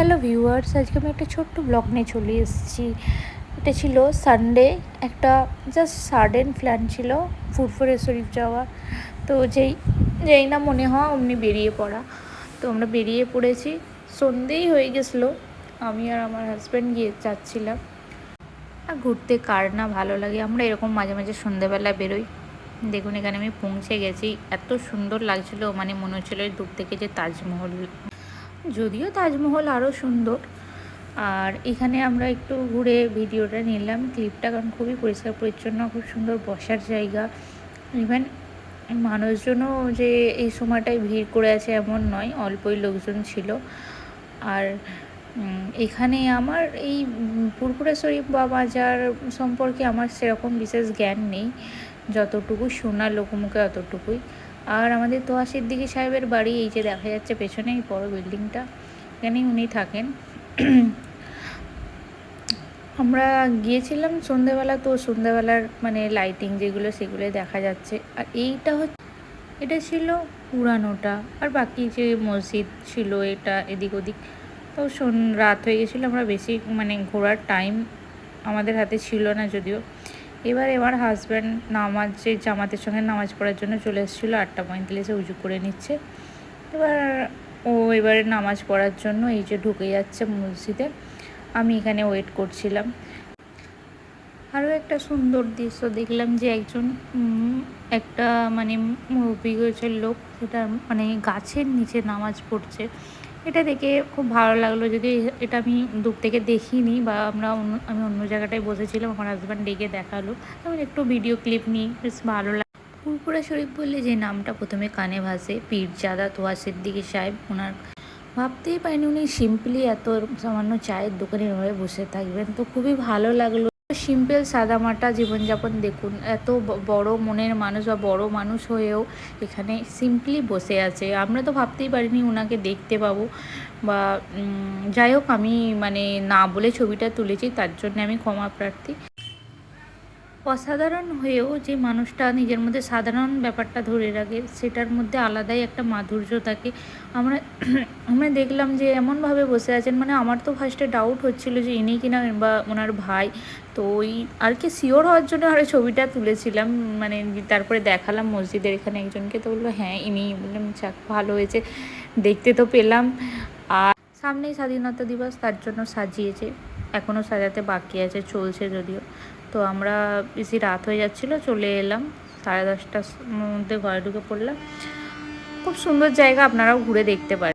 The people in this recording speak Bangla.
হ্যালো ভিউয়ার্স, আজকে আমি একটা ছোট্ট ব্লগ নিয়ে চলে এসেছি। এটা ছিল সানডে, একটা জাস্ট সাডেন প্ল্যান ছিল ফুরফুরে শরীফ যাওয়া। তো যেই না মনে হয় অমনি বেরিয়ে পড়া। তো আমরা বেরিয়ে পড়েছি, সন্ধেই হয়ে গেছিলো। আমি আর আমার হাজব্যান্ড গিয়ে যাচ্ছিলাম। আর ঘুরতে কার না ভালো লাগে, আমরা এরকম মাঝে মাঝে সন্ধেবেলা বেরোই। দেখুন এখানে আমি পৌঁছে গেছি, এত সুন্দর লাগছিলো, মানে মনে হচ্ছিলো দূর থেকে যে তাজমহল। যদিও তাজমহল আরও সুন্দর। আর এখানে আমরা একটু ঘুরে ভিডিওটা নিলাম, ক্লিপটা, কারণ খুবই পরিষ্কার পরিচ্ছন্ন, খুব সুন্দর বসার জায়গা। ইভেন মানুষজনও যে এই সময়টায় ভিড় করে আছে এমন নয়, অল্পই লোকজন ছিল। আর এখানে আমার এই ফুরফুরা শরীফ বা বাজার সম্পর্কে আমার সেরকম বিশেষ জ্ঞান নেই, যতটুকু শোনা লোকমুখে অতটুকুই। আর আমাদের তোহা সিদ্দিকী সাহেবের বাড়ি এই যে দেখা যাচ্ছে পেছনে এই বড় বিল্ডিংটা, এখানেই উনি থাকেন। আমরা গিয়েছিলাম সন্ধ্যেবেলা, তো সন্ধ্যেবেলার মানে লাইটিং যেগুলো সেগুলো দেখা যাচ্ছে। আর এটা ছিল পুরানোটা, আর বাকি যে মসজিদ ছিল এটা এদিক ওদিক। তো রাত হয়ে গেছিলো, আমরা বেশি মানে ঘোরার টাইম আমাদের হাতে ছিল না যদিও। এবার হাজব্যান্ড জামাতের সঙ্গে নামাজ পড়ার জন্য চলে এসেছিলো, 8:45 উজু করে নিচ্ছে। এবারে নামাজ পড়ার জন্য এই যে ঢুকে যাচ্ছে মসজিদে, আমি এখানে ওয়েট করছিলাম। আরও একটা সুন্দর দৃশ্য দেখলাম যে একটা মানে মুরব্বি গোছের লোক, সেটা মানে গাছের নিচে নামাজ পড়ছে। এটা দেখে খুব ভালো লাগলো, যদি এটা আমি দূর থেকে দেখিনি, বা আমি অন্য জায়গাটায় বসেছিলাম, আমার হাজব্যান্ড ডেকে দেখালো, তখন একটু ভিডিও ক্লিপ নিই, বেশ ভালো লাগে। ফুরফুরা শরীফ বললে যে নামটা প্রথমে কানে ভাসে, পীরজাদা তোহা সিদ্দিকী সাহেব, ওনার ভাবতেই পারিনি উনি সিম্পলি এত সামান্য চায়ের দোকানের হয়ে বসে থাকবেন। তো খুবই ভালো লাগলো। সিম্পল সাদামাটা জীবনযাপন, দেখুন এত বড় মনের মানুষ বা বড় মানুষ হয়েও এখানে সিম্পলি বসে আছে। আমরা তো ভাবতেই পারিনি ওনাকে দেখতে পাবো, বা যাই হোক, আমি মানে না বলে ছবিটা তুলেছি, তার জন্য আমি ক্ষমা প্রার্থী। অসাধারণ হয়েও যে মানুষটা নিজের মধ্যে সাধারণ ব্যাপারটা ধরে রাখে, সেটার মধ্যে আলাদাই একটা মাধুর্য থাকে। আমরা দেখলাম যে এমনভাবে বসে আছেন, মানে আমার তো ফার্স্টে ডাউট হচ্ছিল যে ইনি কিনা বা ওনার ভাই। তো ওই আর কি শিওর হওয়ার জন্য আর ছবিটা তুলেছিলাম, মানে তারপরে দেখালাম মসজিদের এখানে একজনকে, তো বললো হ্যাঁ ইনি। বললাম যাক, ভালো হয়েছে, দেখতে তো পেলাম। আর সামনেই স্বাধীনতা দিবস, তার জন্য সাজিয়েছে, এখনও সাজাতে বাকি আছে, চলছে যদিও। তো আমরা বেশি রাত হয়ে যাচ্ছিলো, চলে এলাম, 10:30টার মধ্যে ঘরে ঢুকে পড়লাম। খুব সুন্দর জায়গা, আপনারাও ঘুরে দেখতে পারেন।